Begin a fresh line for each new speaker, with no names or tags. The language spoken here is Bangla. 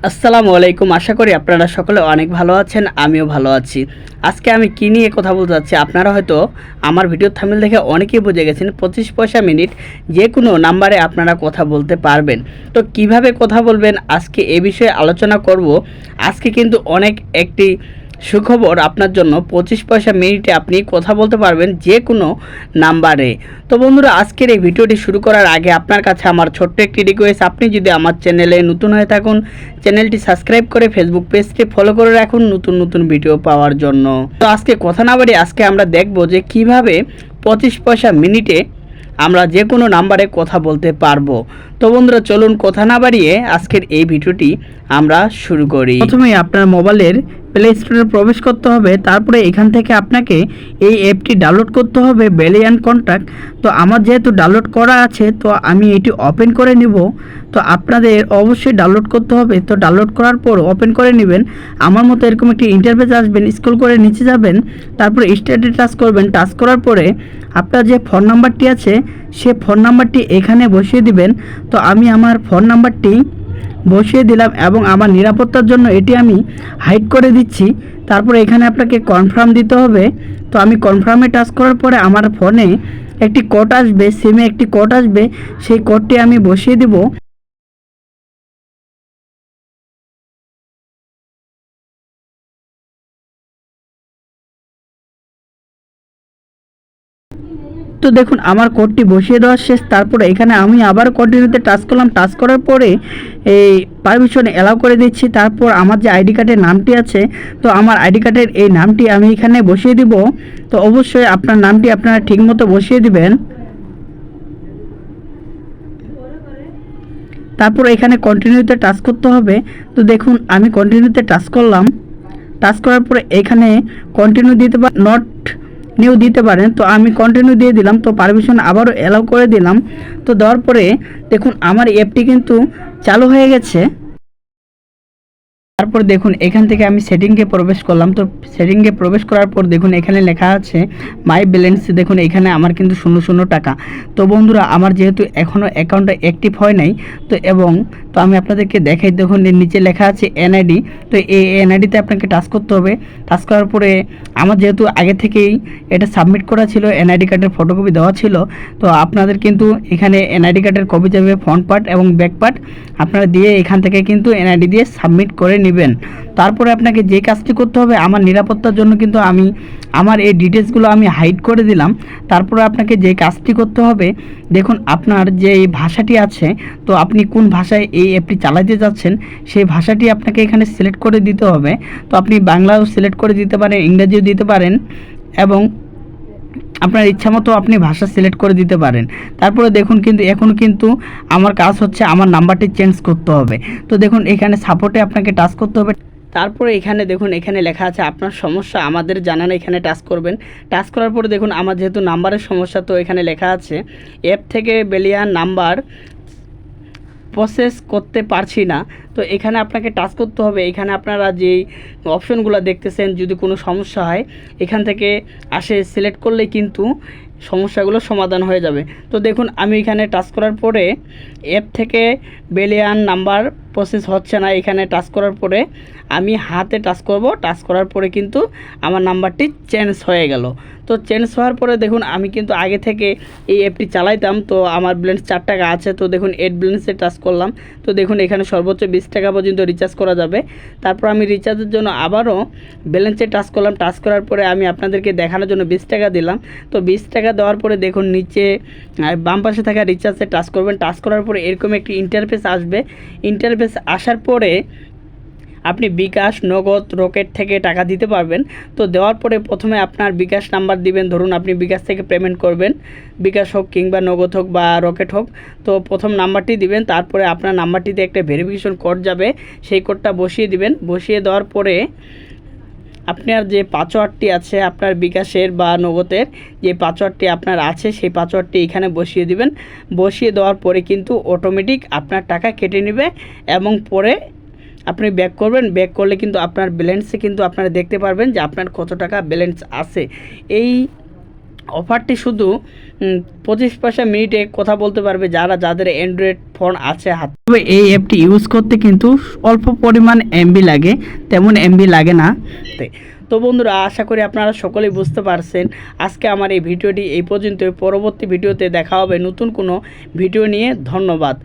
আসসালামু আলাইকুম। আশা করি আপনারা সকলে অনেক ভালো আছেন, আমিও ভালো আছি। আজকে আমি কী নিয়ে কথা বলতে চাচ্ছি, আপনারা হয়তো আমার ভিডিও থাম্বনেল দেখে অনেকেই বুঝে গেছেন। 25 পয়সা মিনিট যে কোনো নাম্বারে আপনারা কথা বলতে পারবেন। তো কিভাবে কথা বলবেন আজকে এ বিষয়ে আলোচনা করব। আজকে কিন্তু অনেক একটি সুখবর আপনার জন্য। 25 পয়সা মিনিটে আপনি কথা বলতে পারবেন যে কোনো নাম্বারে। তো বন্ধুরা, আজকের এই ভিডিওটি শুরু করার আগে আপনার কাছে আমার ছোট্ট একটি রিকোয়েস্ট, আপনি যদি আমার চ্যানেলে নতুন হয়ে থাকুন, চ্যানেলটি সাবস্ক্রাইব করে ফেসবুক পেজটি ফলো করে রাখুন নতুন নতুন ভিডিও পাওয়ার জন্য। তো আজকে কথা না বাড়ি আজকে আমরা দেখব যে কিভাবে 25 পয়সা মিনিটে আমরা যে কোনো নাম্বারে কথা বলতে পারবো। তো বন্ধুরা, চলুন কথা না বাড়িয়ে আজকের এই ভিডিওটি আমরা শুরু করি। প্রথমে আপনার মোবাইলের প্লে স্টোরে প্রবেশ করতে হবে, তারপরে এখান থেকে আপনাকে এই অ্যাপটি ডাউনলোড করতে হবে, বেলিয়ান কন্ট্যাক্ট। তো আমার যেহেতু ডাউনলোড করা আছে তো আমি এটি ওপেন করে নিব। তো আপনাদের অবশ্যই ডাউনলোড করতে হবে। তো ডাউনলোড করার পর ওপেন করে নেবেন। আমার মতো এরকম একটি ইন্টারফেস আসবেন, স্ক্রল করে নিচে যাবেন, তারপরে স্টার্টে টাচ করবেন। টাচ করার পরে আপনার যে ফোন নাম্বারটি আছে সে ফোন নাম্বারটি এখানে বসিয়ে দিবেন। তো আমি আমার ফোন নাম্বারটি বসিয়ে দিলাম এবং আমার নিরাপত্তার জন্য এটি আমি হাইড করে দিচ্ছি। তারপরে এখানে আপনাকে কনফার্ম দিতে হবে। তো আমি কনফার্মে টাচ করার পরে আমার ফোনে একটি কোড আসবে, সিমে একটি কোড আসবে, সেই কোডটি আমি বসিয়ে দিব। তো দেখুন আমার কোডটি বসিয়ে দেওয়া শেষ। তারপরে এখানে আমি আবার কন্টিনিউতে টাচ করলাম। টাচ করার পরে এই পারমিশন অ্যালাউ করে দিচ্ছি। তারপর আমার যে আইডি কার্ডের নামটি আছে, তো আমার আইডি কার্ডের এই নামটি আমি এখানে বসিয়ে দিব। তো অবশ্যই আপনার নামটি আপনারা ঠিকমতো বসিয়ে দিবেন। তারপর এখানে কন্টিনিউতে টাচ করতে হবে। তো দেখুন আমি কন্টিনিউতে টাচ করলাম। টাচ করার পরে এখানে কন্টিনিউ দিতে পারেন, নট নিউ দিতে পারেন। তো আমি কন্টিনিউ দিয়ে দিলাম। তো পারমিশন আবারও অ্যালাউ করে দিলাম। তো দেওয়ার পরে দেখুন আমার অ্যাপটি কিন্তু চালু হয়ে গেছে। তারপর দেখুন এখান থেকে আমি সেটিংয়ে প্রবেশ করলাম। তো সেটিংয়ে প্রবেশ করার পর দেখুন এখানে লেখা আছে মাই ব্যালেন্স। দেখুন এখানে আমার কিন্তু 00 টাকা। তো বন্ধুরা, আমার যেহেতু এখনও অ্যাকাউন্টটা অ্যাক্টিভ হয় নাই, তো আমি আপনাদেরকে দেখাই। দেখুন এর নিচে লেখা আছে এনআইডি। তো এই এনআইডিতে আপনাকে টাচ করতে হবে। টাচ করার পরে আমার যেহেতু আগে থেকেই এটা সাবমিট করা ছিল, এনআইডি কার্ডের ফটোকপি দেওয়া ছিল, তো আপনাদের কিন্তু এখানে এনআইডি কার্ডের কপি যাবে, ফ্রন্ট পার্ট এবং ব্যাক পার্ট আপনারা দিয়ে এখান থেকে কিন্তু এনআইডি দিয়ে সাবমিট করে নেবেন। তারপরে আপনাকে যে কাজটি করতে হবে, আমার নিরাপত্তার জন্য কিন্তু আমি আমার এই ডিটেলসগুলো আমি হাইড করে দিলাম। তারপরে আপনাকে যে কাজটি করতে হবে, দেখুন আপনার যে এই ভাষাটি আছে, তো আপনি কোন ভাষায় এই অ্যাপটি চালাতে যাচ্ছেন সেই ভাষাটি আপনাকে এখানে সিলেক্ট করে দিতে হবে। তো আপনি বাংলাও সিলেক্ট করে দিতে পারেন, ইংরেজিও দিতে পারেন এবং আপনার ইচ্ছামতো আপনি ভাষা সিলেক্ট করে দিতে পারেন। তারপরে দেখুন কিন্তু এখন কিন্তু আমার কাজ হচ্ছে আমার নাম্বারটি চেঞ্জ করতে হবে। তো দেখুন এখানে সাপোর্টে আপনাকে টাচ করতে হবে। তারপরে এখানে দেখুন এখানে লেখা আছে আপনার সমস্যা আমাদের জানান, এখানে টাচ করবেন। টাচ করার পরে দেখুন আমার যেহেতু নাম্বারের সমস্যা, তো এখানে লেখা আছে অ্যাপ থেকে বেলিয়ান নাম্বার প্রসেস করতে পারছি না। তো এখানে আপনাকে টাচ করতে হবে। এখানে আপনারা যেই অপশনগুলো দেখতেছেন, যদি কোনো সমস্যা হয় এখান থেকে আসে সিলেক্ট করলেই কিন্তু সমস্যাগুলো সমাধান হয়ে যাবে। তো দেখুন আমি এখানে টাচ করার পরে অ্যাপ থেকে বেলিয়ান নাম্বার প্রসেস হচ্ছে না। এখানে টাচ করার পরে আমি হাতে টাচ করব। টাচ করার পরে কিন্তু আমার নাম্বারটি চেঞ্জ হয়ে গেল। তো চেঞ্জ হওয়ার পরে দেখুন আমি কিন্তু আগে থেকে এই অ্যাপটি চালাইতাম। তো আমার ব্যালেন্স 4 টাকা আছে। তো দেখুন এড ব্যালেন্সে টাচ করলাম। তো দেখুন এখানে সর্বোচ্চ 20 টাকা পর্যন্ত রিচার্জ করা যাবে। তারপর আমি রিচার্জের জন্য আবারও ব্যালেন্সে টাচ করলাম। টাচ করার পরে আমি আপনাদেরকে দেখানোর জন্য 20 টাকা দিলাম। তো 20 টাকা দেওয়ার পরে দেখুন নিচে বাম পাশে থাকা রিচার্জে টাচ করবেন। টাচ করার পরে এরকম একটি ইন্টারফেস আসবে। ইন্টারফেস আসার পরে আপনি বিকাশ, নগদ, রকেট থেকে টাকা দিতে পারবেন। তো দেওয়ার পরে প্রথমে আপনার বিকাশ নাম্বার দিবেন। ধরুন আপনি বিকাশ থেকে পেমেন্ট করবেন, বিকাশ হোক কিংবা নগদ হোক বা রকেট হোক। তো প্রথম নাম্বারটি দিবেন। তারপরে আপনার নাম্বারটিতে একটা ভেরিফিকেশন কোড যাবে, সেই কোডটা বসিয়ে দিবেন। বসিয়ে দেওয়ার পরে আপনার যে পাসওয়ার্ডটি আছে আপনার বিকাশের বা নগদের যে পাসওয়ার্ডটি আপনার আছে, সেই পাসওয়ার্ডটি এখানে বসিয়ে দিবেন। বসিয়ে দেওয়ার পরে কিন্তু অটোমেটিক আপনার টাকা কেটে নেবে এবং পরে আপনি ব্যাক করবেন। ব্যাক করলে কিন্তু আপনার ব্যালেন্সে কিন্তু আপনারা দেখতে পারবেন যে আপনার কত টাকা ব্যালেন্স আছে। এই অফারটি শুধু 25 পয়সা মিনিটে কথা বলতে পারবে যাদের অ্যান্ড্রয়েড ফোন আছে হাতে। তবে এই অ্যাপটি ইউজ করতে কিন্তু অল্প পরিমাণ এমবি লাগে, তেমন এমবি লাগে না। তো বন্ধুরা, আশা করি আপনারা সকলেই বুঝতে পারছেন। আজকে আমার এই ভিডিওটি এই পর্যন্ত, পরবর্তী ভিডিওতে দেখা হবে নতুন কোনো ভিডিও নিয়ে। ধন্যবাদ।